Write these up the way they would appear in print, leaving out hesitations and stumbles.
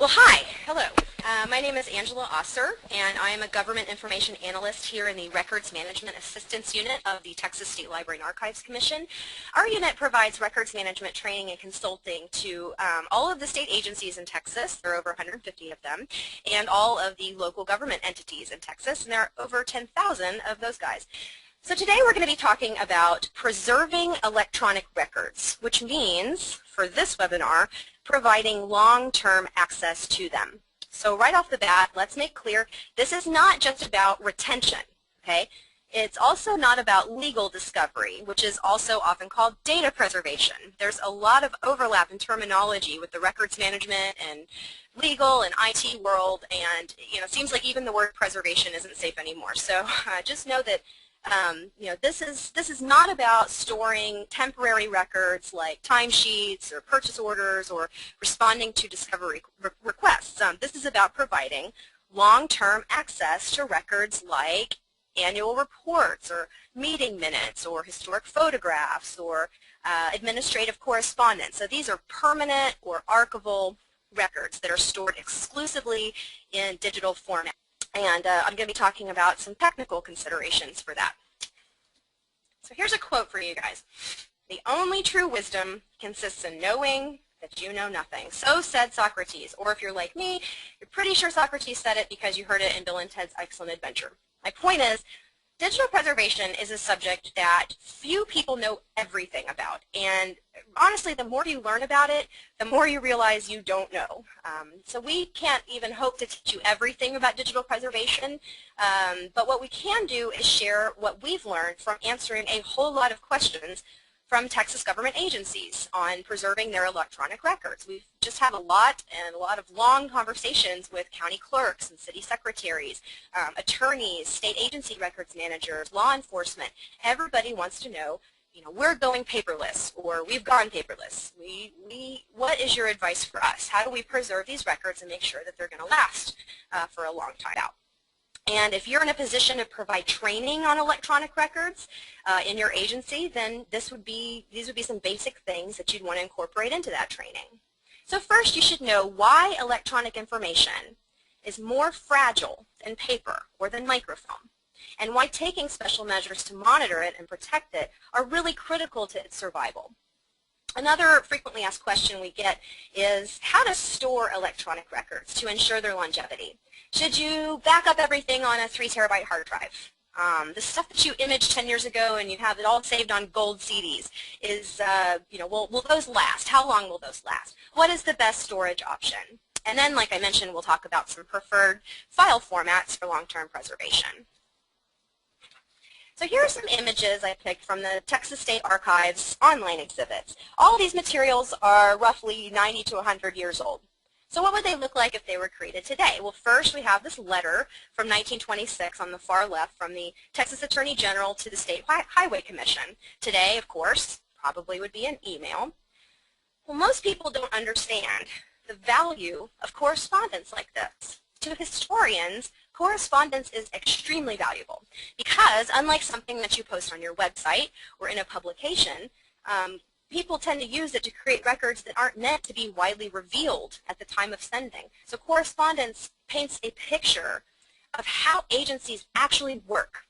Well, hi. Hello. My name is Angela Osser, and I am a Government Information Analyst here in the Records Management Assistance Unit of the Texas State Library and Archives Commission. Our unit provides records management training and consulting to all of the state agencies in Texas. There are over 150 of them, and all of the local government entities in Texas, and there are over 10,000 of those guys. So today we're going to be talking about preserving electronic records, which means, for this webinar, providing long-term access to them. So right off the bat, let's make clear, this is not just about retention, okay? It's also not about legal discovery, which is also often called data preservation. There's a lot of overlap in terminology with the records management and legal and IT world, and it seems like even the word preservation isn't safe anymore. So just know that this is not about storing temporary records like timesheets or purchase orders or responding to discovery requests. This is about providing long-term access to records like annual reports or meeting minutes or historic photographs or administrative correspondence. So these are permanent or archival records that are stored exclusively in digital format. And I'm going to be talking about some technical considerations for that. So here's a quote for you guys. "The only true wisdom consists in knowing that you know nothing. So said Socrates." Or if you're like me, you're pretty sure Socrates said it because you heard it in Bill and Ted's Excellent Adventure. My point is, digital preservation is a subject that few people know everything about. And honestly, the more you learn about it, the more you realize you don't know. So we can't even hope to teach you everything about digital preservation. But what we can do is share what we've learned from answering a whole lot of questions from Texas government agencies on preserving their electronic records. We've just had a lot of long conversations with county clerks and city secretaries, attorneys, state agency records managers, law enforcement. Everybody wants to know, we're going paperless, or we've gone paperless. What is your advice for us? How do we preserve these records and make sure that they're going to last for a long time out? And if you're in a position to provide training on electronic records in your agency, then these would be some basic things that you'd want to incorporate into that training. So first, you should know why electronic information is more fragile than paper or than microfilm, and why taking special measures to monitor it and protect it are really critical to its survival. Another frequently asked question we get is how to store electronic records to ensure their longevity. Should you back up everything on a 3 terabyte hard drive? The stuff that you imaged 10 years ago and you have it all saved on gold CDs is, will those last? How long will those last? What is the best storage option? And then, like I mentioned, we'll talk about some preferred file formats for long-term preservation. So here are some images I picked from the Texas State Archives online exhibits. All of these materials are roughly 90 to 100 years old. So what would they look like if they were created today? Well, first we have this letter from 1926 on the far left from the Texas Attorney General to the State Highway Commission. Today, of course, probably would be an email. Well, most people don't understand the value of correspondence like this. To historians, correspondence is extremely valuable because, unlike something that you post on your website or in a publication, people tend to use it to create records that aren't meant to be widely revealed at the time of sending. So correspondence paints a picture of how agencies actually work.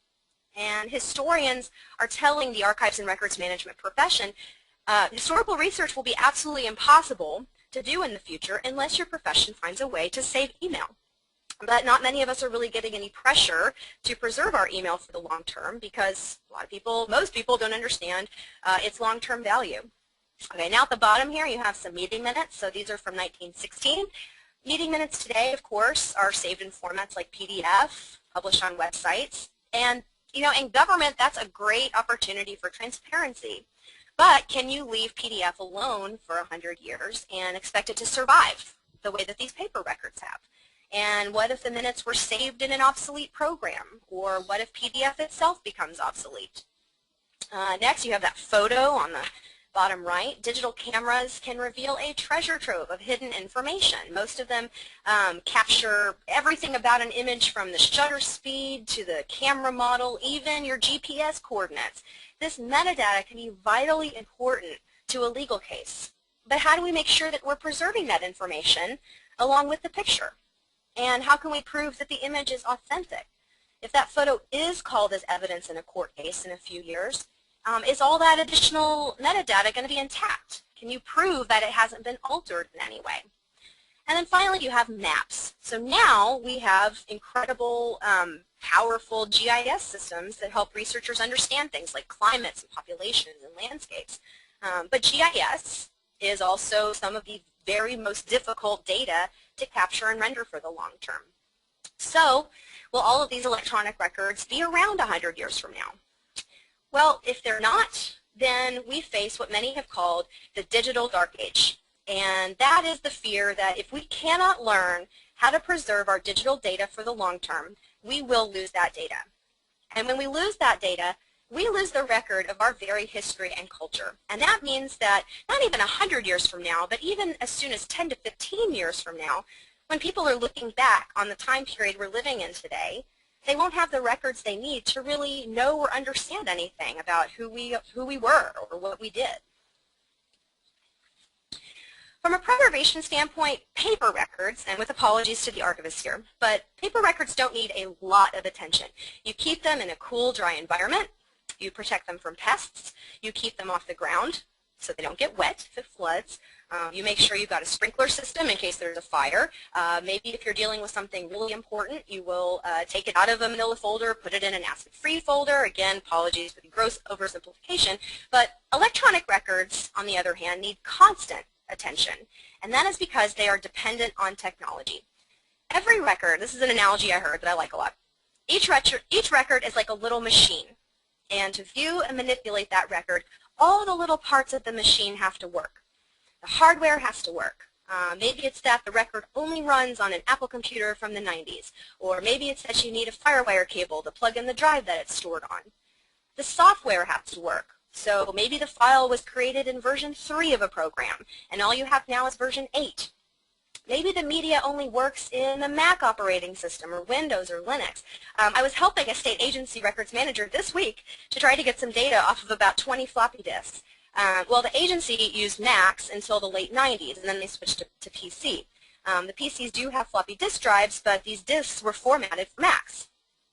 And historians are telling the archives and records management profession, historical research will be absolutely impossible to do in the future unless your profession finds a way to save email. But not many of us are really getting any pressure to preserve our email for the long term because most people don't understand its long-term value. Okay, now at the bottom here you have some meeting minutes. So these are from 1916. Meeting minutes today, of course, are saved in formats like PDF, published on websites. And, in government, that's a great opportunity for transparency. But can you leave PDF alone for 100 years and expect it to survive the way that these paper records have? And what if the minutes were saved in an obsolete program? Or what if PDF itself becomes obsolete? Next, you have that photo on the bottom right. Digital cameras can reveal a treasure trove of hidden information. Most of them capture everything about an image from the shutter speed to the camera model, even your GPS coordinates. This metadata can be vitally important to a legal case. But how do we make sure that we're preserving that information along with the picture? And how can we prove that the image is authentic? If that photo is called as evidence in a court case in a few years, is all that additional metadata going to be intact? Can you prove that it hasn't been altered in any way? And then finally, you have maps. So now we have incredible, powerful GIS systems that help researchers understand things like climates and populations and landscapes. But GIS is also some of the very most difficult data to capture and render for the long term. So will all of these electronic records be around 100 years from now? Well, if they're not, then we face what many have called the digital dark age. And that is the fear that if we cannot learn how to preserve our digital data for the long term, we will lose that data. And when we lose that data, we lose the record of our very history and culture. And that means that not even 100 years from now, but even as soon as 10 to 15 years from now, when people are looking back on the time period we're living in today, they won't have the records they need to really know or understand anything about who we were or what we did. From a preservation standpoint, paper records, and with apologies to the archivists here, but paper records don't need a lot of attention. You keep them in a cool, dry environment. You protect them from pests. You keep them off the ground so they don't get wet if it floods. You make sure you've got a sprinkler system in case there's a fire. Maybe if you're dealing with something really important, you will take it out of a manila folder, put it in an acid-free folder. Again, apologies for the gross oversimplification. But electronic records, on the other hand, need constant attention, and that is because they are dependent on technology. Every record, this is an analogy I heard that I like a lot, each record is like a little machine, and to view and manipulate that record, all the little parts of the machine have to work. The hardware has to work. Maybe it's that the record only runs on an Apple computer from the 90s, or maybe it's that you need a FireWire cable to plug in the drive that it's stored on. The software has to work. So maybe the file was created in version 3 of a program, and all you have now is version 8. Maybe the media only works in the Mac operating system or Windows or Linux. I was helping a state agency records manager this week to try to get some data off of about 20 floppy disks. Well, the agency used Macs until the late 90s, and then they switched to PC. The PCs do have floppy disk drives, but these disks were formatted for Macs.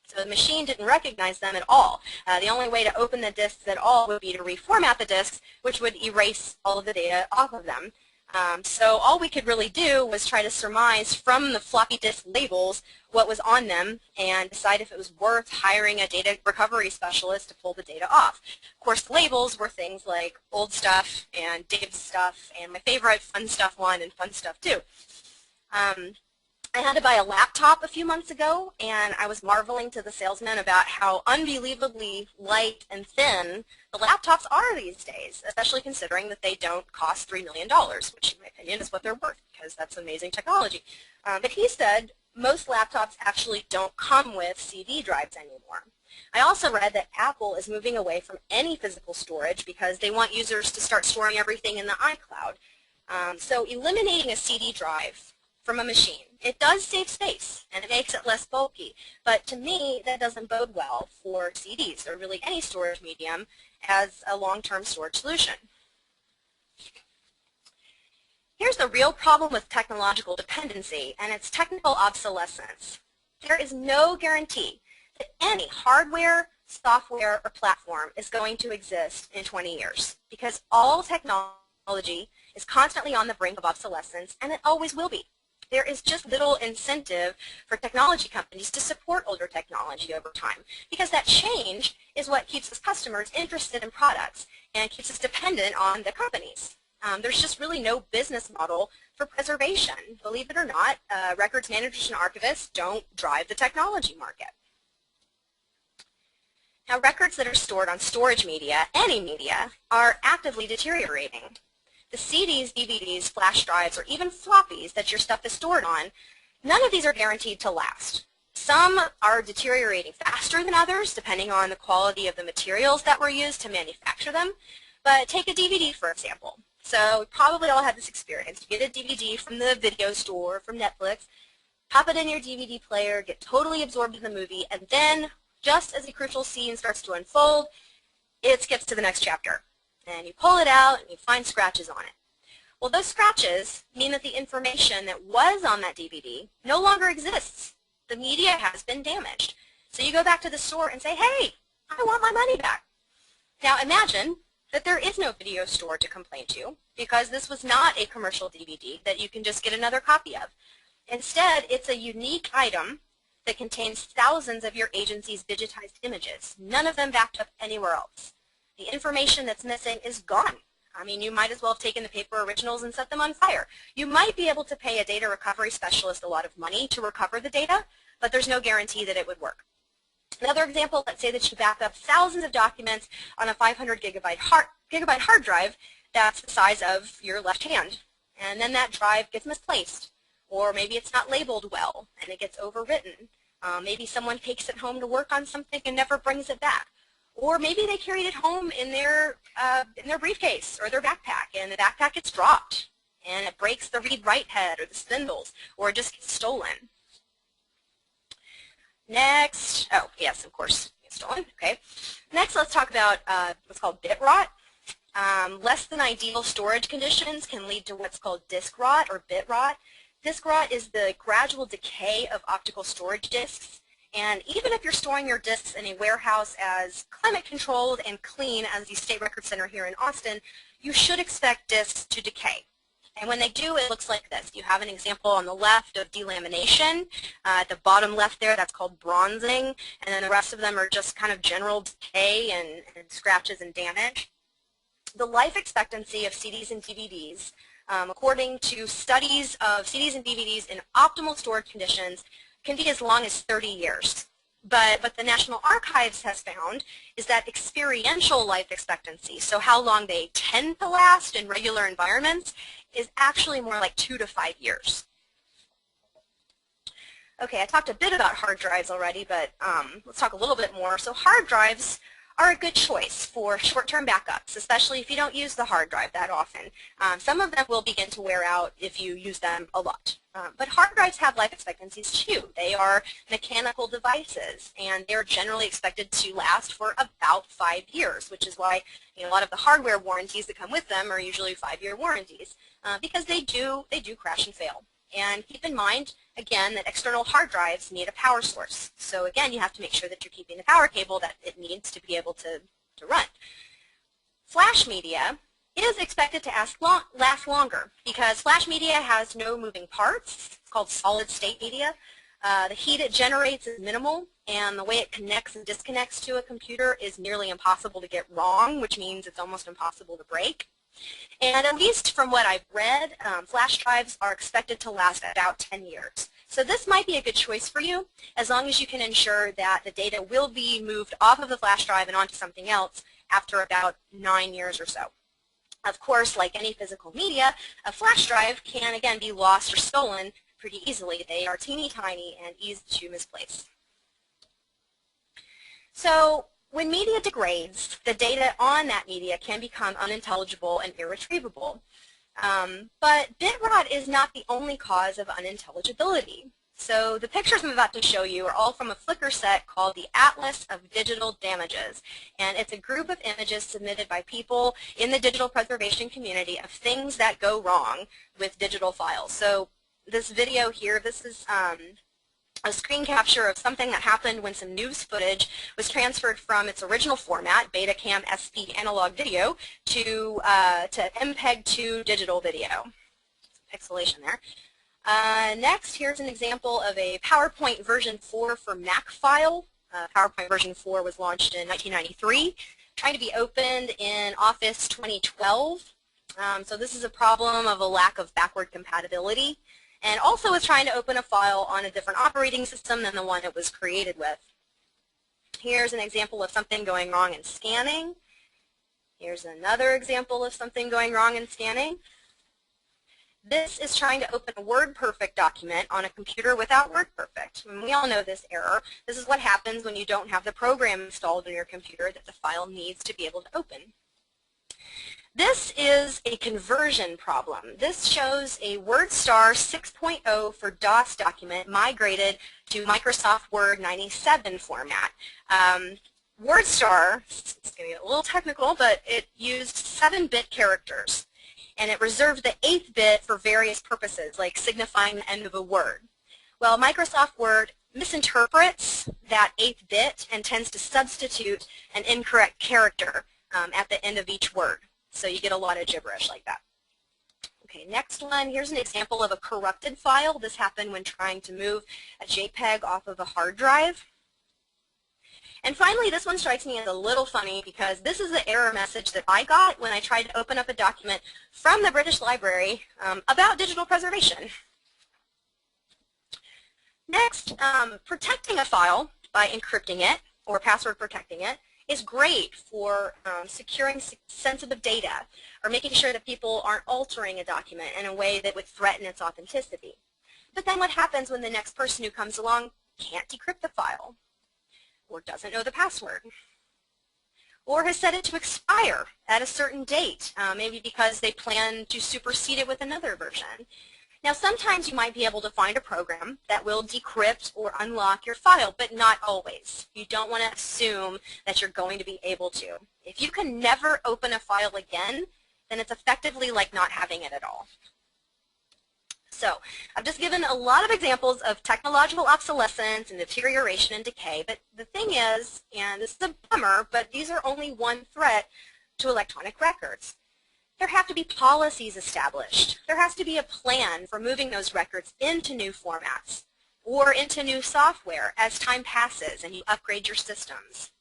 So the machine didn't recognize them at all. The only way to open the disks at all would be to reformat the disks, which would erase all of the data off of them. So all we could really do was try to surmise from the floppy disk labels what was on them and decide if it was worth hiring a data recovery specialist to pull the data off. Of course, labels were things like old stuff and Dave's stuff and my favorite fun stuff 1 and fun stuff 2. I had to buy a laptop a few months ago, and I was marveling to the salesman about how unbelievably light and thin the laptops are these days, especially considering that they don't cost $3 million, which in my opinion is what they're worth, because that's amazing technology. But he said most laptops actually don't come with CD drives anymore. I also read that Apple is moving away from any physical storage because they want users to start storing everything in the iCloud. So eliminating a CD drive from a machine, it does save space and it makes it less bulky, but to me that doesn't bode well for CDs or really any storage medium as a long-term storage solution. Here's the real problem with technological dependency, and it's technical obsolescence. There is no guarantee that any hardware, software, or platform is going to exist in 20 years because all technology is constantly on the brink of obsolescence, and it always will be. There is just little incentive for technology companies to support older technology over time because that change is what keeps us customers interested in products and keeps us dependent on the companies. There's just really no business model for preservation. Believe it or not, records managers and archivists don't drive the technology market. Now, records that are stored on storage media, any media, are actively deteriorating. The CDs, DVDs, flash drives, or even floppies that your stuff is stored on, none of these are guaranteed to last. Some are deteriorating faster than others, depending on the quality of the materials that were used to manufacture them. But take a DVD, for example. So we probably all had this experience. You get a DVD from the video store, from Netflix, pop it in your DVD player, get totally absorbed in the movie, and then, just as a crucial scene starts to unfold, it skips to the next chapter. And you pull it out and you find scratches on it. Well, those scratches mean that the information that was on that DVD no longer exists. The media has been damaged. So you go back to the store and say, hey, I want my money back. Now imagine that there is no video store to complain to because this was not a commercial DVD that you can just get another copy of. Instead, it's a unique item that contains thousands of your agency's digitized images, none of them backed up anywhere else. The information that's missing is gone. I mean, you might as well have taken the paper originals and set them on fire. You might be able to pay a data recovery specialist a lot of money to recover the data, but there's no guarantee that it would work. Another example, let's say that you back up thousands of documents on a 500 gigabyte hard drive that's the size of your left hand. And then that drive gets misplaced. Or maybe it's not labeled well and it gets overwritten. Maybe someone takes it home to work on something and never brings it back. Or maybe they carried it home in their briefcase or their backpack, and the backpack gets dropped and it breaks the read-write head or the spindles, or it just gets stolen. Next, oh yes, of course, it's stolen. Okay. Next, let's talk about what's called bit rot. Less than ideal storage conditions can lead to what's called disk rot or bit rot. Disk rot is the gradual decay of optical storage disks. And even if you're storing your disks in a warehouse as climate controlled and clean as the State Record Center here in Austin, you should expect disks to decay. And when they do, it looks like this. You have an example on the left of delamination. At the bottom left there, that's called bronzing. And then the rest of them are just kind of general decay and scratches and damage. The life expectancy of CDs and DVDs, according to studies of CDs and DVDs in optimal storage conditions, can be as long as 30 years. But what the National Archives has found is that experiential life expectancy, so how long they tend to last in regular environments, is actually more like 2 to 5 years. Okay, I talked a bit about hard drives already, but let's talk a little bit more. So hard drives are a good choice for short-term backups, especially if you don't use the hard drive that often. Some of them will begin to wear out if you use them a lot. But hard drives have life expectancies too. They are mechanical devices, and they're generally expected to last for about 5 years, which is why a lot of the hardware warranties that come with them are usually 5-year warranties, because they do crash and fail. And keep in mind, again, that external hard drives need a power source. So again, you have to make sure that you're keeping the power cable that it needs to be able to run. Flash media is expected to last longer because flash media has no moving parts. It's called solid state media. The heat it generates is minimal, and the way it connects and disconnects to a computer is nearly impossible to get wrong, which means it's almost impossible to break. And at least from what I've read, flash drives are expected to last about 10 years. So this might be a good choice for you, as long as you can ensure that the data will be moved off of the flash drive and onto something else after about 9 years or so. Of course, like any physical media, a flash drive can, again, be lost or stolen pretty easily. They are teeny tiny and easy to misplace. So when media degrades, the data on that media can become unintelligible and irretrievable. But bit rot is not the only cause of unintelligibility. So the pictures I'm about to show you are all from a Flickr set called the Atlas of Digital Damages. And it's a group of images submitted by people in the digital preservation community of things that go wrong with digital files. So this video here, this is a screen capture of something that happened when some news footage was transferred from its original format, Betacam SP analog video, to MPEG-2 digital video. Pixelation there. Next, here's an example of a PowerPoint version 4 for Mac file. PowerPoint version 4 was launched in 1993, trying to be opened in Office 2012. So this is a problem of a lack of backward compatibility. And also is trying to open a file on a different operating system than the one it was created with. Here's an example of something going wrong in scanning. Here's another example of something going wrong in scanning. This is trying to open a WordPerfect document on a computer without WordPerfect. And we all know this error. This is what happens when you don't have the program installed on your computer that the file needs to be able to open. This is a conversion problem. This shows a WordStar 6.0 for DOS document migrated to Microsoft Word 97 format. WordStar, it's going to get a little technical, but it used 7-bit characters. and it reserved the 8th bit for various purposes, like signifying the end of a word. Well, Microsoft Word misinterprets that 8th bit and tends to substitute an incorrect character at the end of each word. So you get a lot of gibberish like that. Okay, next one. Here's an example of a corrupted file. This happened when trying to move a JPEG off of a hard drive. And finally, this one strikes me as a little funny because this is the error message that I got when I tried to open up a document from the British Library about digital preservation. Next, protecting a file by encrypting it or password protecting it is great for securing sensitive data or making sure that people aren't altering a document in a way that would threaten its authenticity. But then what happens when the next person who comes along can't decrypt the file, or doesn't know the password, or has set it to expire at a certain date, maybe because they plan to supersede it with another version? Now, sometimes you might be able to find a program that will decrypt or unlock your file, but not always. You don't want to assume that you're going to be able to. If you can never open a file again, then it's effectively like not having it at all. So I've just given a lot of examples of technological obsolescence and deterioration and decay, but the thing is, and this is a bummer, but these are only one threat to electronic records. There have to be policies established. There has to be a plan for moving those records into new formats or into new software as time passes and you upgrade your systems.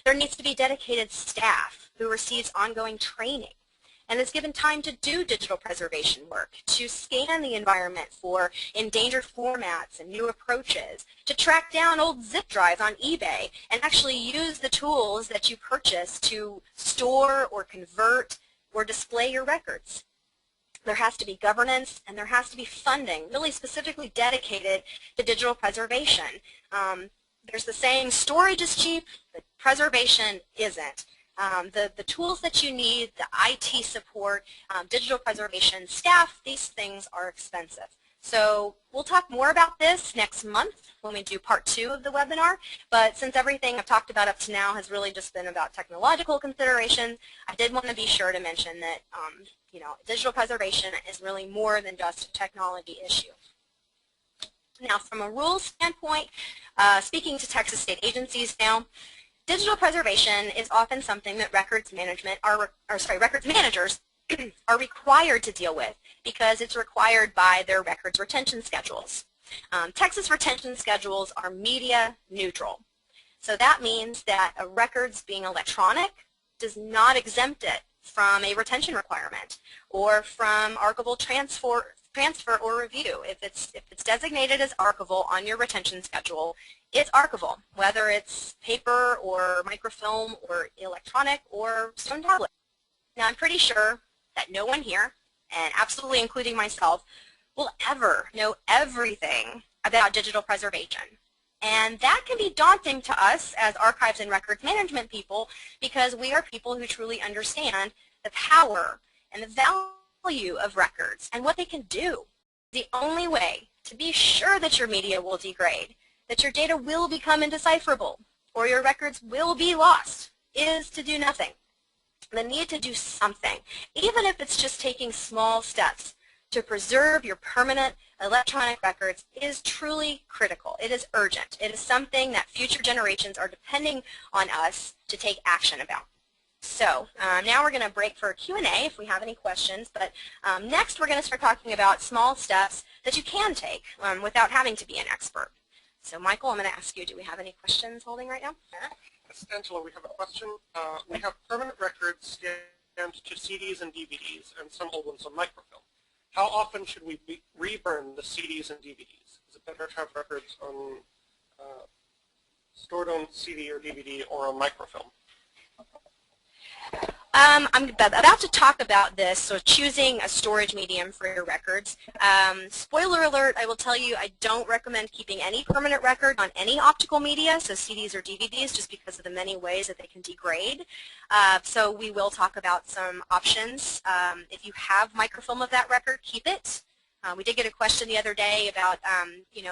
There needs to be dedicated staff who receives ongoing training and is given time to do digital preservation work, to scan the environment for endangered formats and new approaches, to track down old zip drives on eBay and actually use the tools that you purchase to store or convert or display your records. There has to be governance and there has to be funding really specifically dedicated to digital preservation. There's the saying, storage is cheap, but preservation isn't. The tools that you need, the IT support, digital preservation staff, these things are expensive. So we'll talk more about this next month when we do part 2 of the webinar, but since everything I've talked about up to now has really just been about technological considerations, I did want to be sure to mention that digital preservation is really more than just a technology issue. Now, from a rules standpoint, speaking to Texas state agencies now, digital preservation is often something that records managers are required to deal with because it's required by their records retention schedules. Texas retention schedules are media neutral. So that means that a records being electronic does not exempt it from a retention requirement or from archival transfer or review. If it's designated as archival on your retention schedule, it's archival, whether it's paper or microfilm or electronic or stone tablet. Now, I'm pretty sure that no one here, and absolutely including myself, will ever know everything about digital preservation. And that can be daunting to us as archives and records management people because we are people who truly understand the power and the value of records and what they can do. The only way to be sure that your media will degrade, that your data will become indecipherable, or your records will be lost, is to do nothing. The need to do something, even if it's just taking small steps to preserve your permanent electronic records, is truly critical. It is urgent. It is something that future generations are depending on us to take action about. So now we're going to break for a Q&A if we have any questions, but next we're going to start talking about small steps that you can take without having to be an expert. So Michael, I'm going to ask you, do we have any questions holding right now? Yes, Angela, we have a question. We have permanent records scanned to CDs and DVDs and some old ones on microfilm. How often should we reburn the CDs and DVDs? Is it better to have records on stored on CD or DVD or on microfilm? I'm about to talk about this, so choosing a storage medium for your records. Spoiler alert, I will tell you I don't recommend keeping any permanent record on any optical media, so CDs or DVDs, just because of the many ways that they can degrade. So we will talk about some options. If you have microfilm of that record, keep it. We did get a question the other day about,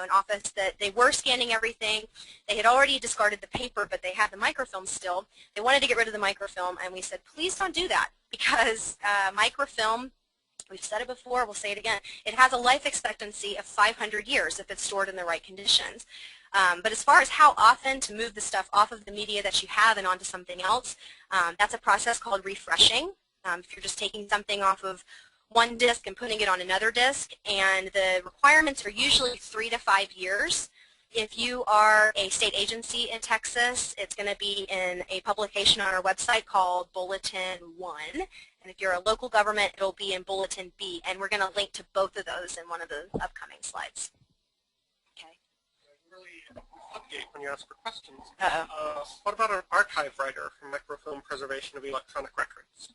an office that they were scanning everything. They had already discarded the paper, but they had the microfilm still. They wanted to get rid of the microfilm, and we said, please don't do that, because microfilm We've said it before, we'll say it again. It has a life expectancy of 500 years if it's stored in the right conditions. But as far as how often to move the stuff off of the media that you have and onto something else, that's a process called refreshing. If you're just taking something off of one disk and putting it on another disk, and the requirements are usually 3 to 5 years. If you are a state agency in Texas, it's going to be in a publication on our website called Bulletin 1. And if you're a local government, it'll be in Bulletin B. And we're going to link to both of those in one of the upcoming slides. Okay. Really update when you ask for questions. Uh-oh. What about an archive writer for microfilm preservation of electronic records?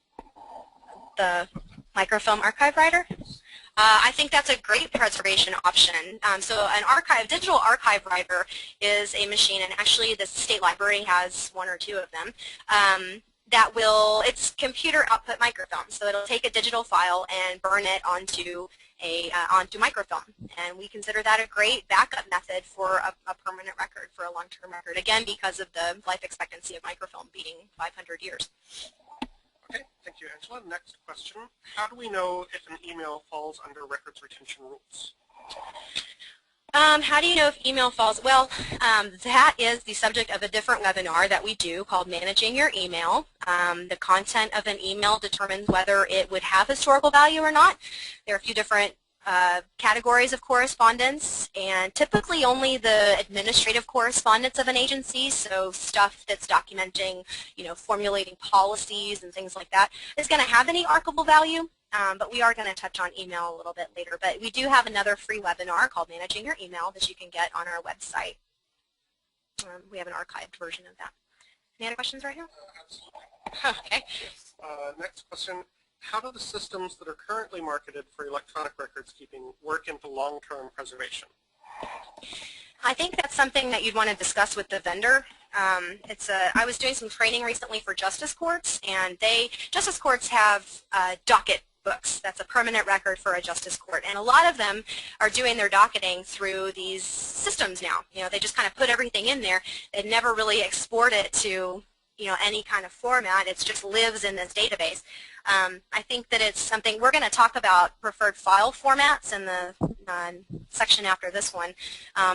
The microfilm archive writer? I think that's a great preservation option. So an digital archive writer is a machine, and actually the state library has 1 or 2 of them, it's computer output microfilm. So it'll take a digital file and burn it onto microfilm. And we consider that a great backup method for a permanent record, for a long-term record, again, because of the life expectancy of microfilm being 500 years. Okay, thank you, Angela. Next question. How do we know if an email falls under records retention rules? How do you know if email falls? Well, that is the subject of a different webinar that we do called Managing Your Email. The content of an email determines whether it would have historical value or not. There are a few different categories of correspondence, and typically only the administrative correspondence of an agency, so stuff that's documenting, formulating policies and things like that, is going to have any archivable value. But we are going to touch on email a little bit later. But we do have another free webinar called Managing Your Email that you can get on our website. We have an archived version of that. Any other questions right here? Absolutely. Okay. Yes. Next question. How do the systems that are currently marketed for electronic records keeping work into long-term preservation? I think that's something that you'd want to discuss with the vendor. I was doing some training recently for justice courts, and justice courts have docket books. That's a permanent record for a justice court, and a lot of them are doing their docketing through these systems now. They just kind of put everything in there. They never really export it to any kind of format. It just lives in this database. I think that it's something we're going to talk about preferred file formats in the section after this one.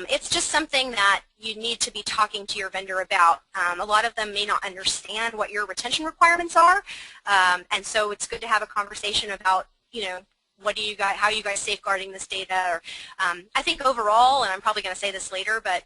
It's just something that you need to be talking to your vendor about. A lot of them may not understand what your retention requirements are, and so it's good to have a conversation about how you guys safeguarding this data. Or I think overall, and I'm probably going to say this later, but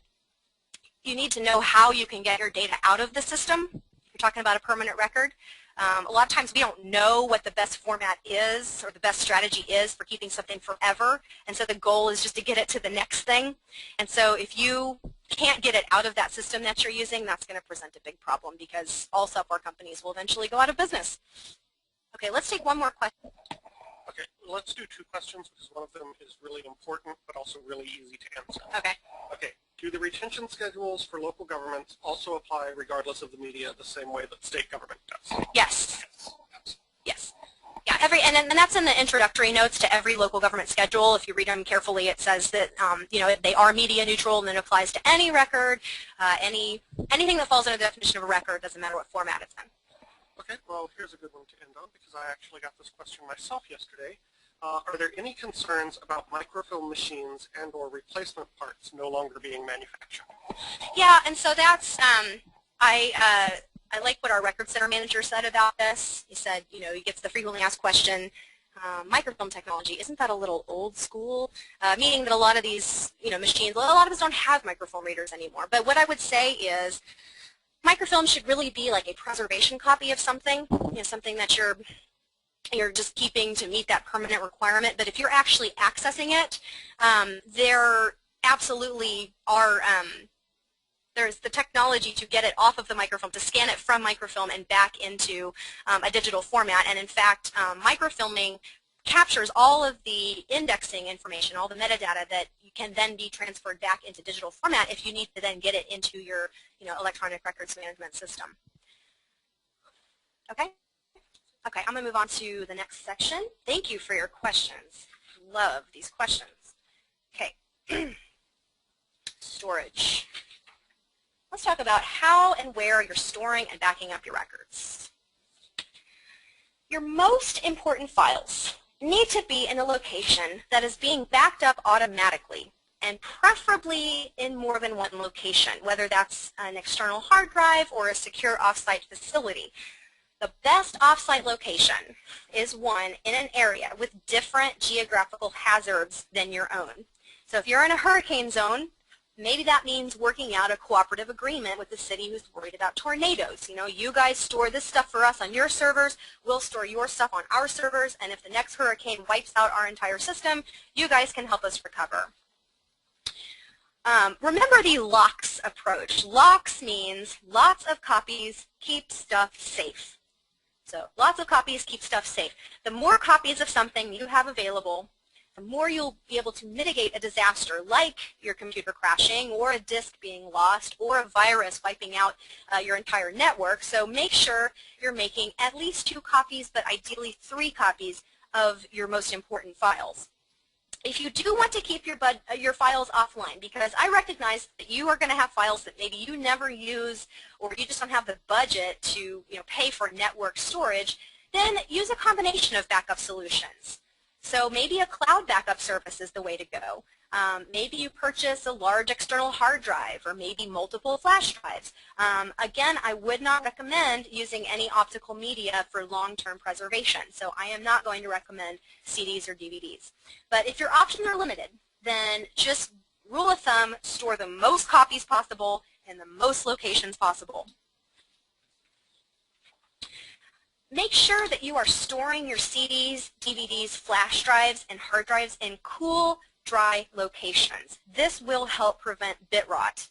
you need to know how you can get your data out of the system. If you're talking about a permanent record. A lot of times we don't know what the best format is or the best strategy is for keeping something forever, and so the goal is just to get it to the next thing. And so if you can't get it out of that system that you're using, that's going to present a big problem because all software companies will eventually go out of business. Okay, let's take one more question. Okay, let's do 2 questions because one of them is really important but also really easy to answer. Okay. Okay, do the retention schedules for local governments also apply regardless of the media the same way that state government does? Yes. Yes. Yes. Yeah, and that's in the introductory notes to every local government schedule. If you read them carefully, it says that they are media neutral and it applies to any record, anything that falls under the definition of a record, doesn't matter what format it's in. Okay, well, here's a good one to end on because I actually got this question myself yesterday. Are there any concerns about microfilm machines and or replacement parts no longer being manufactured? Yeah, and so that's, I like what our record center manager said about this. He said, he gets the frequently asked question, microfilm technology, isn't that a little old school? Meaning that a lot of these, machines, a lot of us don't have microfilm readers anymore. But what I would say is, microfilm should really be like a preservation copy of something, something that you're just keeping to meet that permanent requirement. But if you're actually accessing it, there absolutely are, there's the technology to get it off of the microfilm, to scan it from microfilm and back into a digital format. And in fact, microfilming captures all of the indexing information, all the metadata that you can then be transferred back into digital format if you need to then get it into your electronic records management system. Okay? Okay, I'm going to move on to the next section. Thank you for your questions. Love these questions. Okay. Storage. Let's talk about how and where you're storing and backing up your records. Your most important files need to be in a location that is being backed up automatically, and preferably in more than one location, whether that's an external hard drive or a secure offsite facility. The best offsite location is one in an area with different geographical hazards than your own. So if you're in a hurricane zone, maybe that means working out a cooperative agreement with the city who's worried about tornadoes. You know, you guys store this stuff for us on your servers, we'll store your stuff on our servers, and if the next hurricane wipes out our entire system, you guys can help us recover. Remember the locks approach. Locks means lots of copies keep stuff safe. So lots of copies keep stuff safe. The more copies of something you have available, the more you'll be able to mitigate a disaster like your computer crashing or a disk being lost or a virus wiping out your entire network. So make sure you're making at least 2 copies, but ideally 3 copies of your most important files. If you do want to keep your files offline, because I recognize that you are going to have files that maybe you never use or you just don't have the budget to pay for network storage, then use a combination of backup solutions. So maybe a cloud backup service is the way to go. Maybe you purchase a large external hard drive or maybe multiple flash drives. Again, I would not recommend using any optical media for long-term preservation. So I am not going to recommend CDs or DVDs. But if your options are limited, then just rule of thumb, store the most copies possible in the most locations possible. Make sure that you are storing your CDs, DVDs, flash drives, and hard drives in cool, dry locations. This will help prevent bit rot.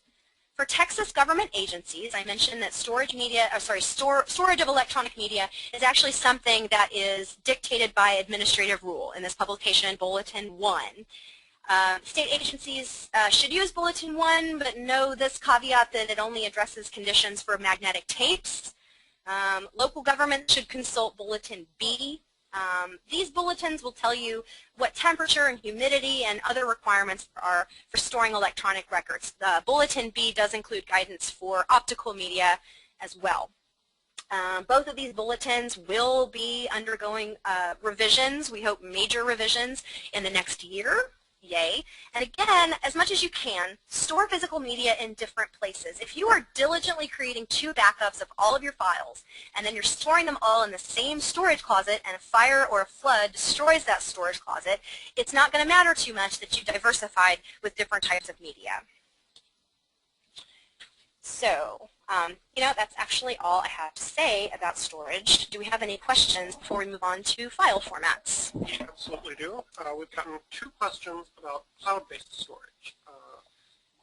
For Texas government agencies, I mentioned that storage of electronic media is actually something that is dictated by administrative rule in this publication, Bulletin 1. State agencies should use Bulletin 1, but know this caveat that it only addresses conditions for magnetic tapes. Local government should consult Bulletin B. These bulletins will tell you what temperature and humidity and other requirements are for storing electronic records. Bulletin B does include guidance for optical media as well. Both of these bulletins will be undergoing revisions, we hope major revisions, in the next year. Yay. And again, as much as you can, store physical media in different places. If you are diligently creating 2 backups of all of your files, and then you're storing them all in the same storage closet, and a fire or a flood destroys that storage closet, it's not going to matter too much that you diversified with different types of media. So, that's actually all I have to say about storage. Do we have any questions before we move on to file formats? We absolutely do. We've gotten 2 questions about cloud-based storage.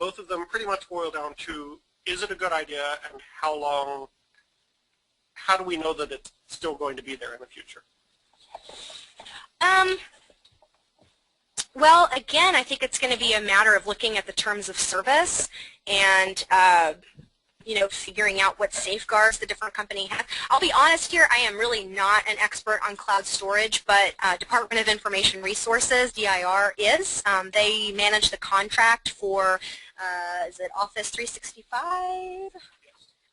Both of them pretty much boil down to, is it a good idea, and how do we know that it's still going to be there in the future? Well, again, I think it's going to be a matter of looking at the terms of service and figuring out what safeguards the different company has. I'll be honest here, I am really not an expert on cloud storage, but Department of Information Resources, DIR, is. They manage the contract for, is it Office 365?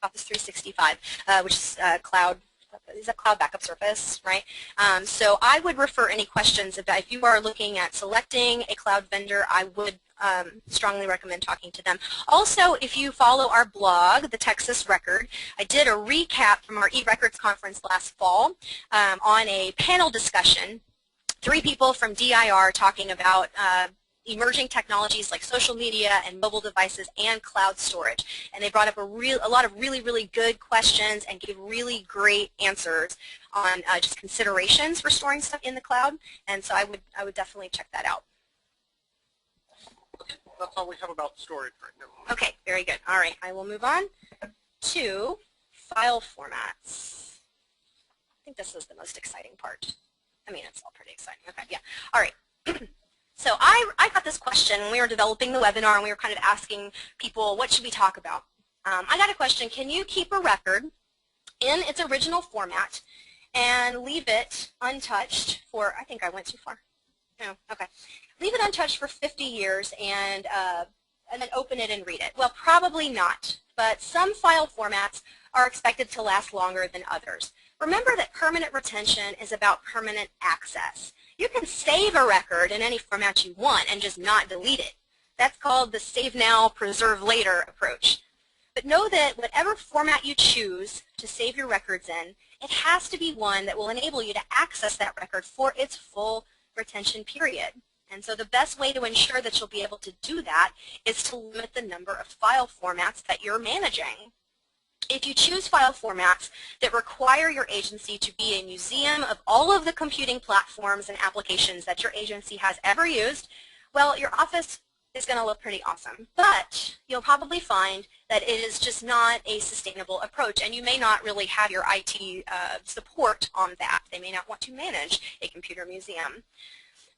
Office 365, which is cloud. Is a cloud backup service, right? So I would refer any questions about, if you are looking at selecting a cloud vendor, I would strongly recommend talking to them. Also, if you follow our blog, The Texas Record, I did a recap from our eRecords conference last fall on a panel discussion, 3 people from DIR talking about emerging technologies like social media and mobile devices and cloud storage. And they brought up a lot of really good questions and gave really great answers on just considerations for storing stuff in the cloud. And so I would definitely check that out. Okay, that's all we have about storage right now. Okay, very good. All right, I will move on to file formats. I think this is the most exciting part. I mean, it's all pretty exciting. Okay, yeah. All right. So I got this question when we were developing the webinar, and we were kind of asking people, what should we talk about? I got a question, can you keep a record in its original format and leave it untouched for, I think I went too far. No, okay. Leave it untouched for 50 years and then open it and read it. Well, probably not, but some file formats are expected to last longer than others. Remember that permanent retention is about permanent access. You can save a record in any format you want and just not delete it. That's called the save now, preserve later approach. But know that whatever format you choose to save your records in, it has to be one that will enable you to access that record for its full retention period. And so the best way to ensure that you'll be able to do that is to limit the number of file formats that you're managing. If you choose file formats that require your agency to be a museum of all of the computing platforms and applications that your agency has ever used, well, your office is going to look pretty awesome. But you'll probably find that it is just not a sustainable approach, and you may not really have your IT support on that. They may not want to manage a computer museum.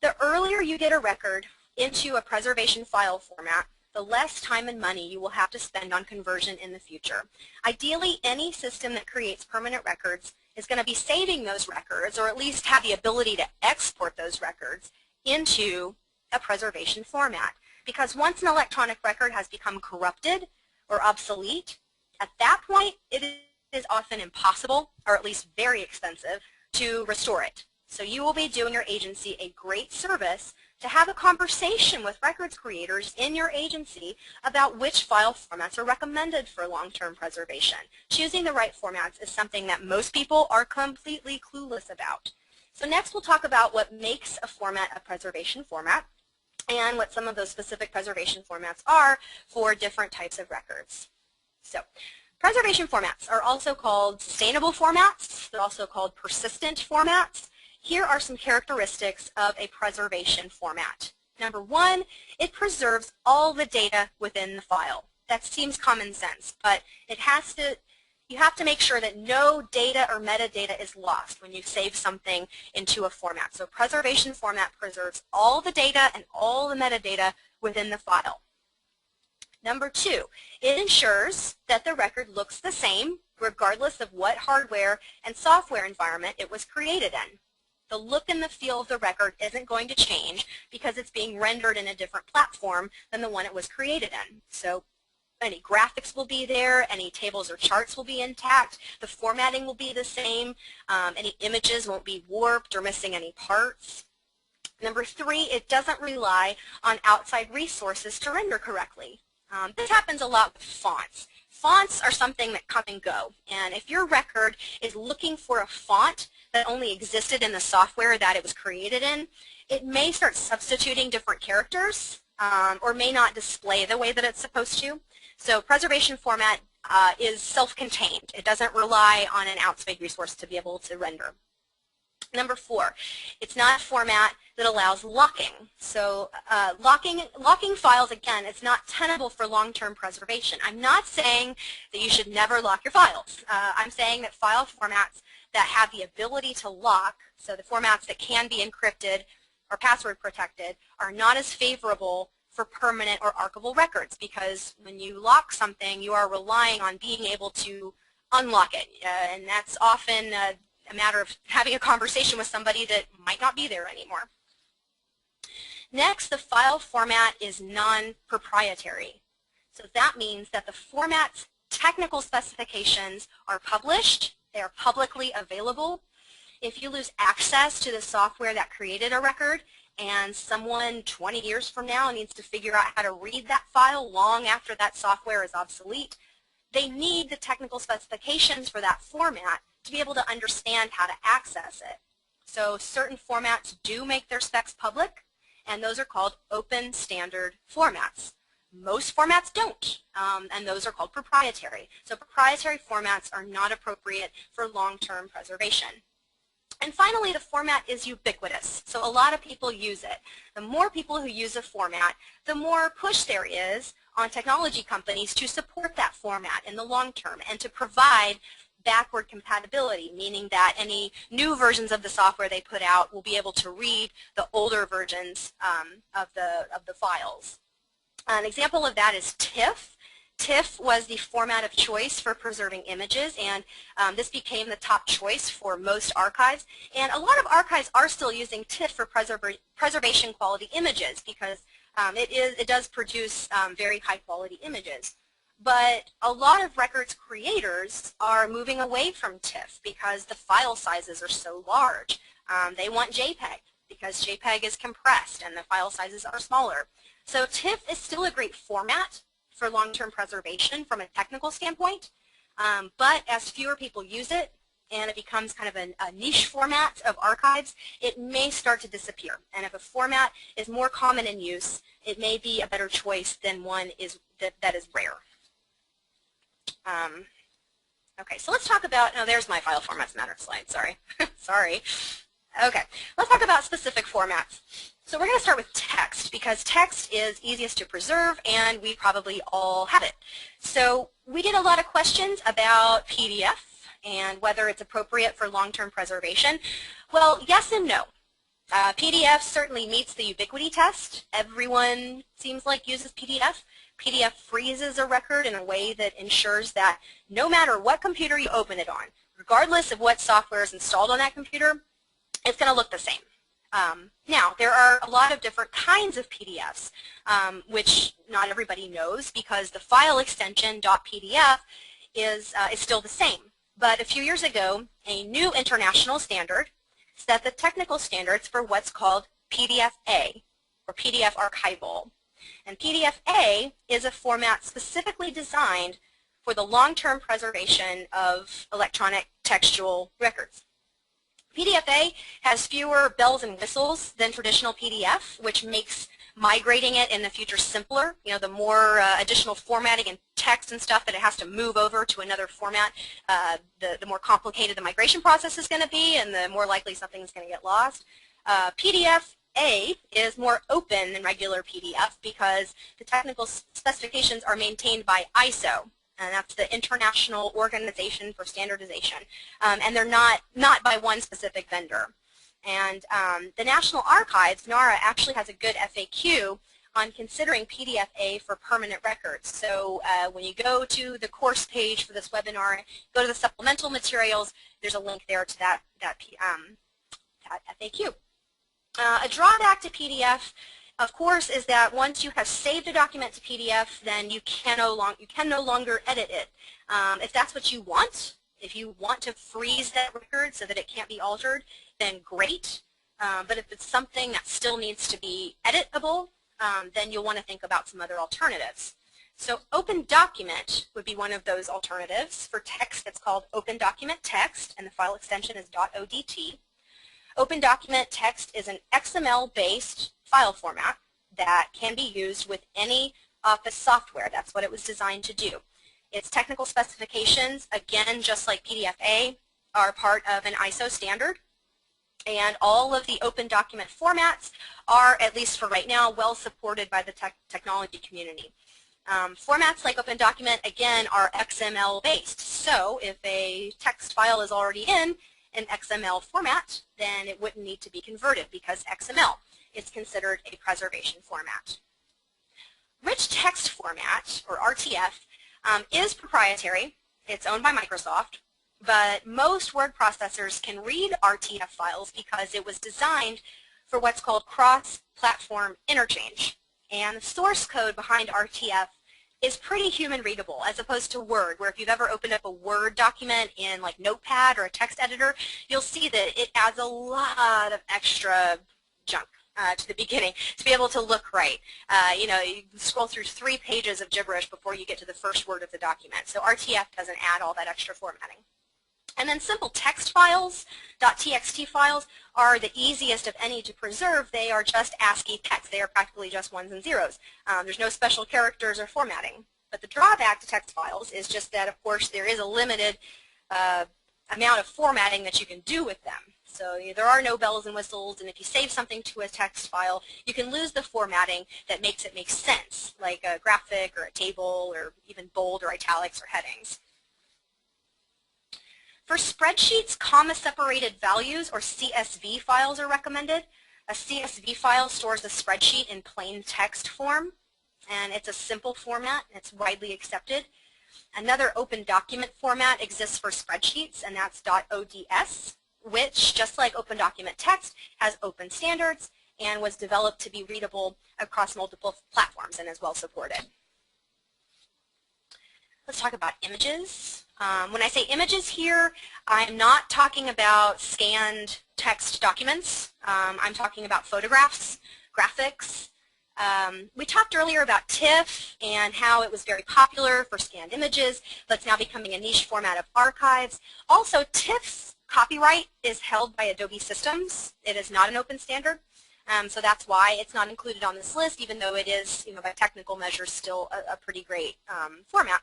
The earlier you get a record into a preservation file format, the less time and money you will have to spend on conversion in the future. Ideally, any system that creates permanent records is going to be saving those records, or at least have the ability to export those records into a preservation format. Because once an electronic record has become corrupted or obsolete, at that point it is often impossible, or at least very expensive, to restore it. So you will be doing your agency a great service to have a conversation with records creators in your agency about which file formats are recommended for long-term preservation. Choosing the right formats is something that most people are completely clueless about. So next we'll talk about what makes a format a preservation format, and what some of those specific preservation formats are for different types of records. So, preservation formats are also called sustainable formats. They're also called persistent formats. Here are some characteristics of a preservation format. Number one, it preserves all the data within the file. That seems common sense, but you have to make sure that no data or metadata is lost when you save something into a format. So preservation format preserves all the data and all the metadata within the file. Number two, it ensures that the record looks the same regardless of what hardware and software environment it was created in. The look and the feel of the record isn't going to change because it's being rendered in a different platform than the one it was created in. So any graphics will be there, any tables or charts will be intact, the formatting will be the same, any images won't be warped or missing any parts. Number three, it doesn't rely on outside resources to render correctly. This happens a lot with fonts. Fonts are something that come and go, and if your record is looking for a font that only existed in the software that it was created in, it may start substituting different characters or may not display the way that it's supposed to. So preservation format is self-contained. It doesn't rely on an outside resource to be able to render. Number four, it's not a format that allows locking. So locking files, again, it's not tenable for long-term preservation. I'm not saying that you should never lock your files. I'm saying that file formats that have the ability to lock, so the formats that can be encrypted or password protected, are not as favorable for permanent or archival records, because when you lock something, you are relying on being able to unlock it, and that's often a matter of having a conversation with somebody that might not be there anymore. Next, the file format is non-proprietary. So that means that the format's technical specifications are published, they are publicly available. If you lose access to the software that created a record, and someone 20 years from now needs to figure out how to read that file long after that software is obsolete, they need the technical specifications for that format to be able to understand how to access it. So certain formats do make their specs public, and those are called open standard formats. Most formats don't, and those are called proprietary. So proprietary formats are not appropriate for long-term preservation. And finally, the format is ubiquitous, so a lot of people use it. The more people who use a format, the more push there is on technology companies to support that format in the long term and to provide backward compatibility, meaning that any new versions of the software they put out will be able to read the older versions of the files. An example of that is TIFF. TIFF was the format of choice for preserving images, and this became the top choice for most archives. And a lot of archives are still using TIFF for preservation quality images because it does produce very high quality images. But a lot of records creators are moving away from TIFF because the file sizes are so large. They want JPEG. because JPEG is compressed and the file sizes are smaller. So TIFF is still a great format for long-term preservation from a technical standpoint, but as fewer people use it and it becomes kind of a niche format of archives, it may start to disappear. And if a format is more common in use, it may be a better choice than one that is rare. Okay, so let's talk about, oh, there's my file formats matter slide, sorry. Sorry. Okay, let's talk about specific formats. So we're going to start with text because text is easiest to preserve and we probably all have it. So we get a lot of questions about PDF and whether it's appropriate for long-term preservation. Well, yes and no. PDF certainly meets the ubiquity test. Everyone seems like uses PDF. PDF freezes a record in a way that ensures that no matter what computer you open it on, regardless of what software is installed on that computer, it's going to look the same. Now, there are a lot of different kinds of PDFs, which not everybody knows because the file extension .pdf is still the same. But a few years ago, a new international standard set the technical standards for what's called PDF-A, or PDF archival. And PDF-A is a format specifically designed for the long-term preservation of electronic textual records. PDF-A has fewer bells and whistles than traditional PDF, which makes migrating it in the future simpler. You know, the more additional formatting and text and stuff that it has to move over to another format, the more complicated the migration process is going to be and the more likely something is going to get lost. PDF-A is more open than regular PDF because the technical specifications are maintained by ISO. And that's the International Organization for Standardization. And they're not by one specific vendor. And the National Archives, NARA, actually has a good FAQ on considering PDF-A for permanent records. So when you go to the course page for this webinar, go to the supplemental materials, there's a link there to that FAQ. A drawback to PDF, of course, is that once you have saved a document to PDF, then you can no longer edit it. If that's what you want, if you want to freeze that record so that it can't be altered, then great. But if it's something that still needs to be editable, then you'll want to think about some other alternatives. So Open Document would be one of those alternatives. For text, it's called Open Document Text, and the file extension is .odt. Open Document Text is an XML-based file format that can be used with any Office software. That's what it was designed to do. Its technical specifications, again, just like PDF-A, are part of an ISO standard. And all of the open document formats are, at least for right now, well supported by the technology community. Formats like Open Document, again, are XML-based. So if a text file is already in an XML format, then it wouldn't need to be converted because XML is considered a preservation format. Rich text format, or RTF, is proprietary. It's owned by Microsoft, but most word processors can read RTF files because it was designed for what's called cross-platform interchange. And the source code behind RTF is pretty human readable as opposed to Word, where if you've ever opened up a Word document in like Notepad or a text editor, you'll see that it adds a lot of extra junk to the beginning to be able to look right. You know, you scroll through 3 pages of gibberish before you get to the first word of the document. So RTF doesn't add all that extra formatting. And then simple text files, .txt files, are the easiest of any to preserve. They are just ASCII text. They are practically just ones and zeros. There's no special characters or formatting. But the drawback to text files is just that, of course, there is a limited amount of formatting that you can do with them. So there are no bells and whistles, and if you save something to a text file, you can lose the formatting that makes it make sense, like a graphic or a table or even bold or italics or headings. For spreadsheets, comma-separated values, or CSV files, are recommended. A CSV file stores a spreadsheet in plain text form, and it's a simple format, and it's widely accepted. Another open document format exists for spreadsheets, and that's .ods, which, just like Open Document Text, has open standards and was developed to be readable across multiple platforms and is well supported. Let's talk about images. When I say images here, I'm not talking about scanned text documents. I'm talking about photographs, graphics. We talked earlier about TIFF and how it was very popular for scanned images, but it's now becoming a niche format of archives. Also, TIFF's copyright is held by Adobe Systems. It is not an open standard, so that's why it's not included on this list, even though it is, by technical measures, still a pretty great format.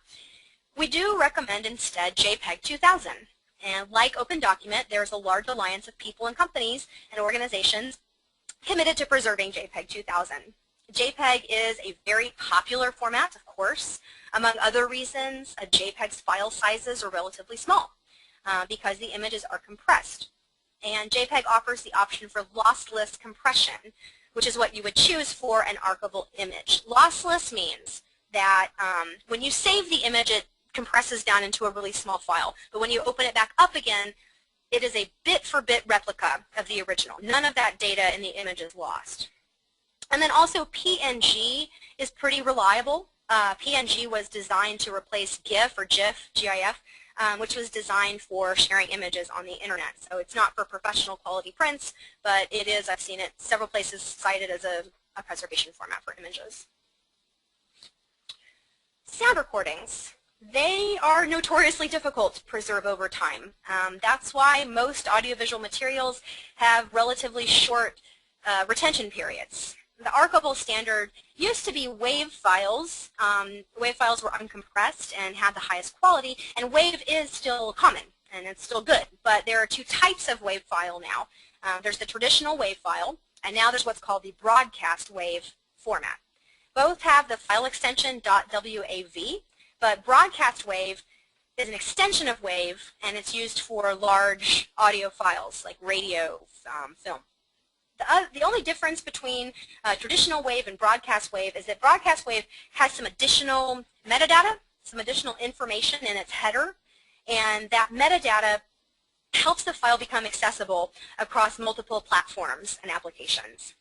We do recommend instead JPEG 2000. And like Open Document, there's a large alliance of people and companies and organizations committed to preserving JPEG 2000. JPEG is a very popular format, of course. Among other reasons, a JPEG's file sizes are relatively small because the images are compressed. And JPEG offers the option for lossless compression, which is what you would choose for an archivable image. Lossless means that when you save the image, it compresses down into a really small file. But when you open it back up again, it is a bit-for-bit replica of the original. None of that data in the image is lost. And then also PNG is pretty reliable. PNG was designed to replace GIF or GIF, GIF, which was designed for sharing images on the internet. So it's not for professional quality prints, but it is, I've seen it several places cited as a preservation format for images. Sound recordings. They are notoriously difficult to preserve over time. That's why most audiovisual materials have relatively short retention periods. The archivable standard used to be WAV files. WAV files were uncompressed and had the highest quality, and WAV is still common, and it's still good. But there are two types of WAV file now. There's the traditional WAV file, and now there's what's called the broadcast WAV format. Both have the file extension .wav, but broadcast WAV is an extension of WAV, and it's used for large audio files like radio, film. The only difference between traditional WAV and broadcast WAV is that broadcast WAV has some additional metadata, some additional information in its header, and that metadata helps the file become accessible across multiple platforms and applications.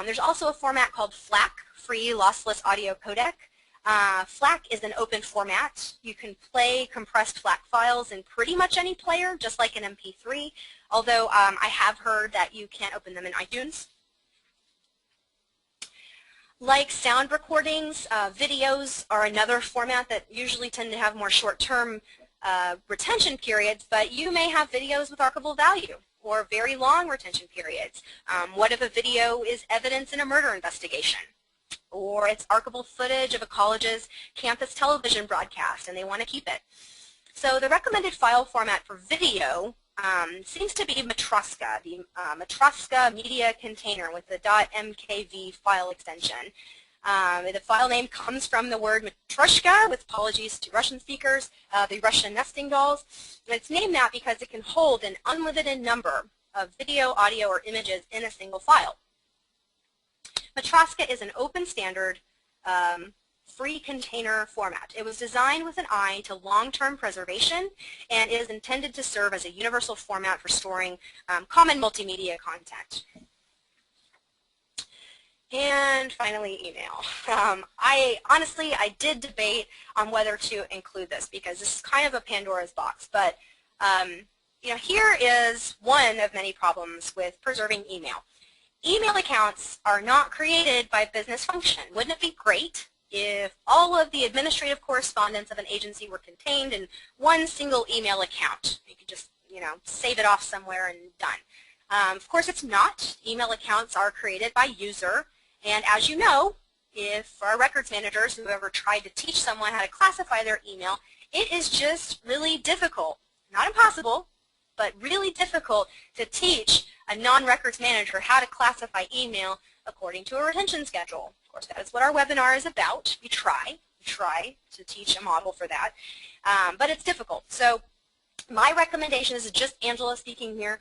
There's also a format called FLAC, Free Lossless Audio Codec. FLAC is an open format. You can play compressed FLAC files in pretty much any player, just like an MP3, although I have heard that you can't open them in iTunes. Like sound recordings, videos are another format that usually tend to have more short-term retention periods, but you may have videos with archivable value or very long retention periods. What if a video is evidence in a murder investigation? Or it's archivable footage of a college's campus television broadcast and they want to keep it. So the recommended file format for video seems to be Matroska, the Matroska media container with the .mkv file extension. The file name comes from the word Matryoshka, with apologies to Russian speakers, the Russian nesting dolls. And it's named that because it can hold an unlimited number of video, audio, or images in a single file. Matroska is an open standard free container format. It was designed with an eye to long-term preservation and is intended to serve as a universal format for storing common multimedia content. And finally, email. Honestly, I did debate on whether to include this because this is kind of a Pandora's box. But here is one of many problems with preserving email. Email accounts are not created by business function. Wouldn't it be great if all of the administrative correspondence of an agency were contained in one single email account? You could just, save it off somewhere and done. Of course, it's not. Email accounts are created by user, and as you know, if our records managers who ever tried to teach someone how to classify their email, it is just really difficult. Not impossible, but really difficult to teach a non-records manager how to classify email according to a retention schedule. Of course, that is what our webinar is about. We try to teach a model for that, but it's difficult. So my recommendation, this is just Angela speaking here,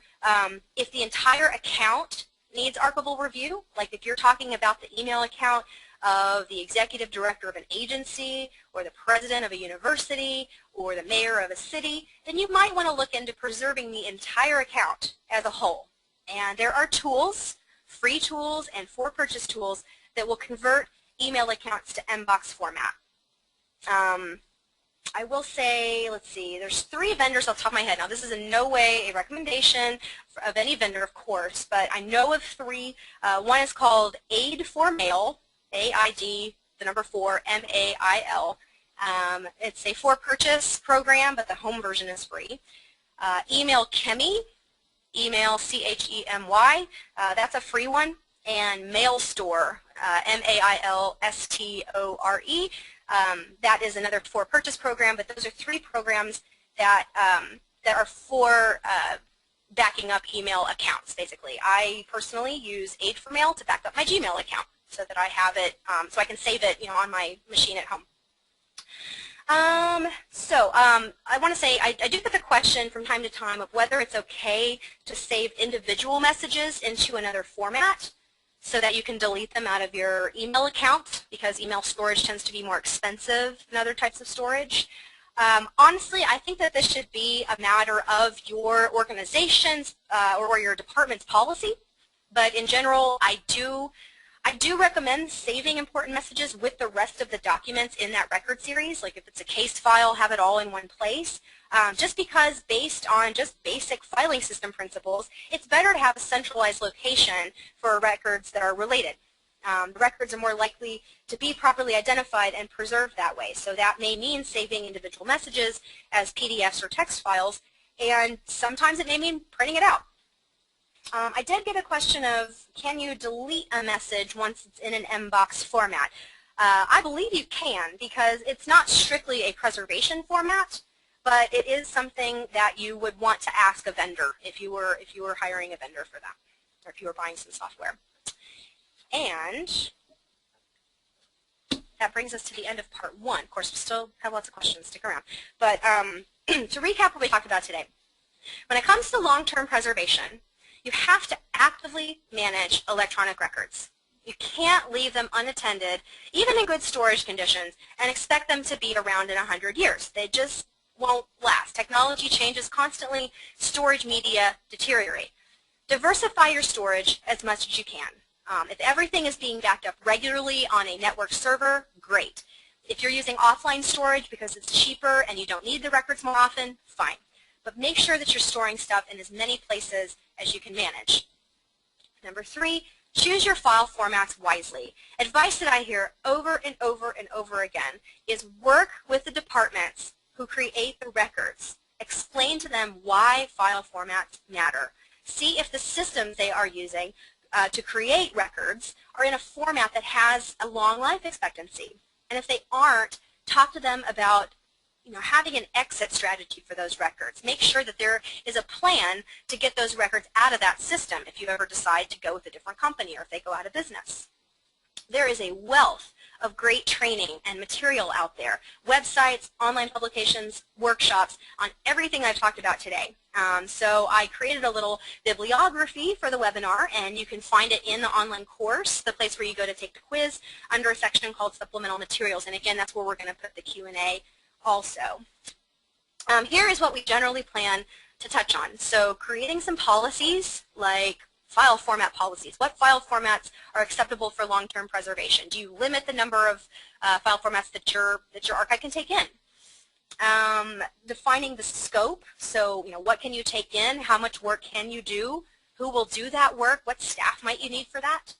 if the entire account needs archivable review, like if you're talking about the email account of the executive director of an agency or the president of a university or the mayor of a city, then you might want to look into preserving the entire account as a whole. And there are tools, free tools and for-purchase tools that will convert email accounts to MBOX format. I will say, let's see, there's 3 vendors off the top of my head. Now, this is in no way a recommendation of any vendor, of course, but I know of 3. One is called Aid for Mail, AID, the number 4, MAIL. It's a for-purchase program, but the home version is free. Email Chemy, email CHEMY, that's a free one. And MailStore, MailStore, that is another for-purchase program, but those are 3 programs that are for backing up email accounts, basically. I personally use Aid for Mail to back up my Gmail account so that I have it, so I can save it, on my machine at home. I want to say I do get the question from time to time of whether it's okay to save individual messages into another format so that you can delete them out of your email account, because email storage tends to be more expensive than other types of storage. Honestly, I think that this should be a matter of your organization's or your department's policy. But in general, I do recommend saving important messages with the rest of the documents in that record series. Like if it's a case file, have it all in one place. Just because based on just basic filing system principles, it's better to have a centralized location for records that are related. The records are more likely to be properly identified and preserved that way. So that may mean saving individual messages as PDFs or text files, and sometimes it may mean printing it out. I did get a question of, can you delete a message once it's in an mbox format? I believe you can, because it's not strictly a preservation format, but it is something that you would want to ask a vendor if you were hiring a vendor for that, or if you were buying some software. And that brings us to the end of part 1. Of course, we still have lots of questions. Stick around. But to recap what we talked about today, when it comes to long-term preservation, you have to actively manage electronic records. You can't leave them unattended, even in good storage conditions, and expect them to be around in 100 years. They just won't last. Technology changes constantly. Storage media deteriorate. Diversify your storage as much as you can. If everything is being backed up regularly on a network server, great. If you're using offline storage because it's cheaper and you don't need the records more often, fine. But make sure that you're storing stuff in as many places as you can manage. Number 3, choose your file formats wisely. Advice that I hear over and over and over again is work with the departments who create the records. Explain to them why file formats matter. See if the systems they are using to create records are in a format that has a long life expectancy. And if they aren't, talk to them about having an exit strategy for those records. Make sure that there is a plan to get those records out of that system if you ever decide to go with a different company or if they go out of business. There is a wealth of great training and material out there, websites, online publications, workshops, on everything I've talked about today. So I created a little bibliography for the webinar, and you can find it in the online course, the place where you go to take the quiz, under a section called Supplemental Materials. And again, that's where we're going to put the Q&A also. Here is what we generally plan to touch on. So creating some policies like file format policies. What file formats are acceptable for long-term preservation? Do you limit the number of file formats that your archive can take in? Defining the scope. So what can you take in? How much work can you do? Who will do that work? What staff might you need for that?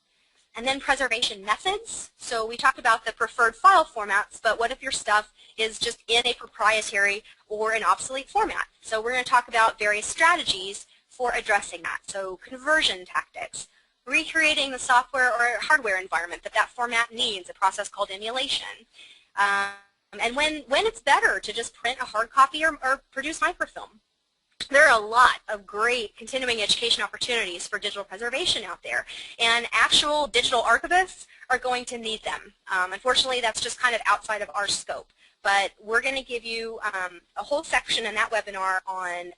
And then preservation methods. So we talked about the preferred file formats, but what if your stuff is just in a proprietary or an obsolete format? So we're going to talk about various strategies for addressing that. So conversion tactics, recreating the software or hardware environment that format needs, a process called emulation. And when it's better to just print a hard copy or produce microfilm. There are a lot of great continuing education opportunities for digital preservation out there, and actual digital archivists are going to need them. Unfortunately, that's just kind of outside of our scope. But we're going to give you a whole section in that webinar on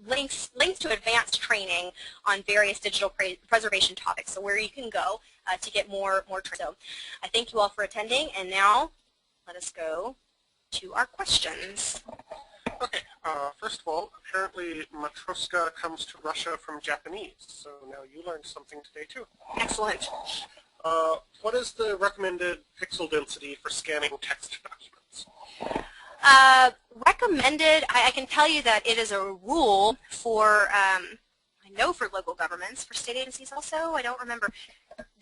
links to advanced training on various digital preservation topics, so where you can go to get more training. So I thank you all for attending, and now let us go to our questions. Okay, first of all, apparently Matroska comes to Russia from Japanese, so now you learned something today too. Excellent. What is the recommended pixel density for scanning text documents? Recommended, I can tell you that it is a rule for, I know for local governments, for state agencies also, I don't remember,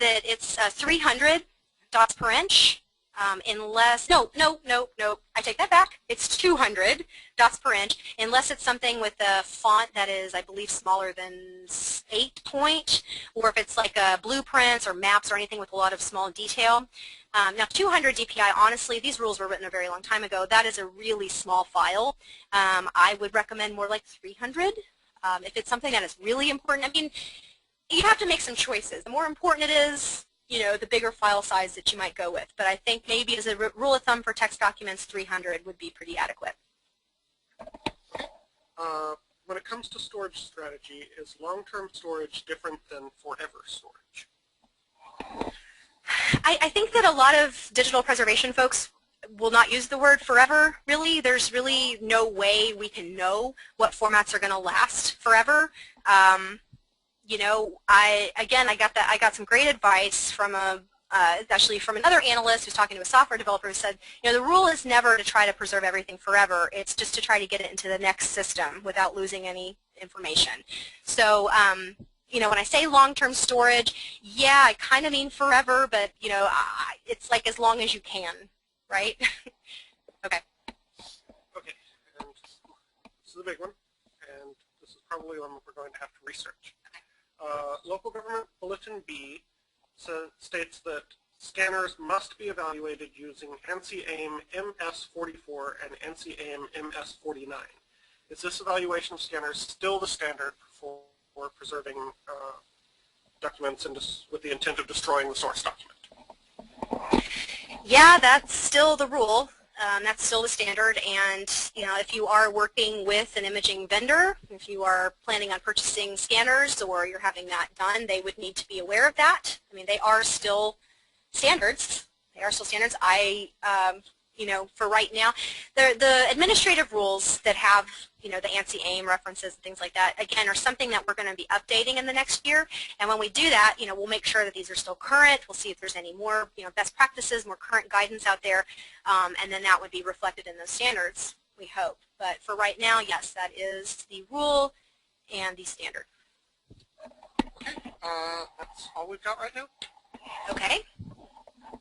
that it's 300 dots per inch. Unless, no, I take that back. It's 200 dots per inch, unless it's something with a font that is, I believe, smaller than 8 point, or if it's like blueprints or maps or anything with a lot of small detail. Now, 200 DPI, honestly, these rules were written a very long time ago. That is a really small file. I would recommend more like 300. If it's something that is really important, I mean, you have to make some choices. The more important it is, you know, the bigger file size that you might go with. But I think maybe as a rule of thumb for text documents, 300 would be pretty adequate. When it comes to storage strategy, is long-term storage different than forever storage? I think that a lot of digital preservation folks will not use the word forever, really. There's really no way we can know what formats are going to last forever. You know, I got some great advice from actually from another analyst who's talking to a software developer who said, you know, the rule is never to try to preserve everything forever. It's just to try to get it into the next system without losing any information. So, you know, when I say long-term storage, yeah, I kind of mean forever, but, you know, it's like as long as you can, right? Okay. Okay, and this is the big one, and this is probably one we're going to have to research. Local Government Bulletin B states that scanners must be evaluated using ANSI AIM MS44 and ANSI AIM MS49. Is this evaluation of scanners still the standard for preserving documents with the intent of destroying the source document? Yeah, that's still the rule. That's still the standard, and you know, if you are working with an imaging vendor, if you are planning on purchasing scanners or you're having that done, they would need to be aware of that. I mean, they are still standards. They are still standards. You know, for right now, the administrative rules that have, you know, the ANSI AIM references and things like that, again, are something that we're going to be updating in the next year. And when we do that, you know, we'll make sure that these are still current. We'll see if there's any more, you know, best practices, more current guidance out there, and then that would be reflected in those standards, we hope. But for right now, yes, that is the rule and the standard. Okay, that's all we've got right now. Okay.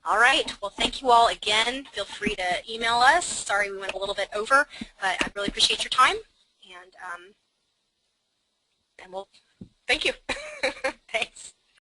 All right. Well, thank you all again. Feel free to email us. Sorry we went a little bit over, but I really appreciate your time. And we'll thank you. Thanks.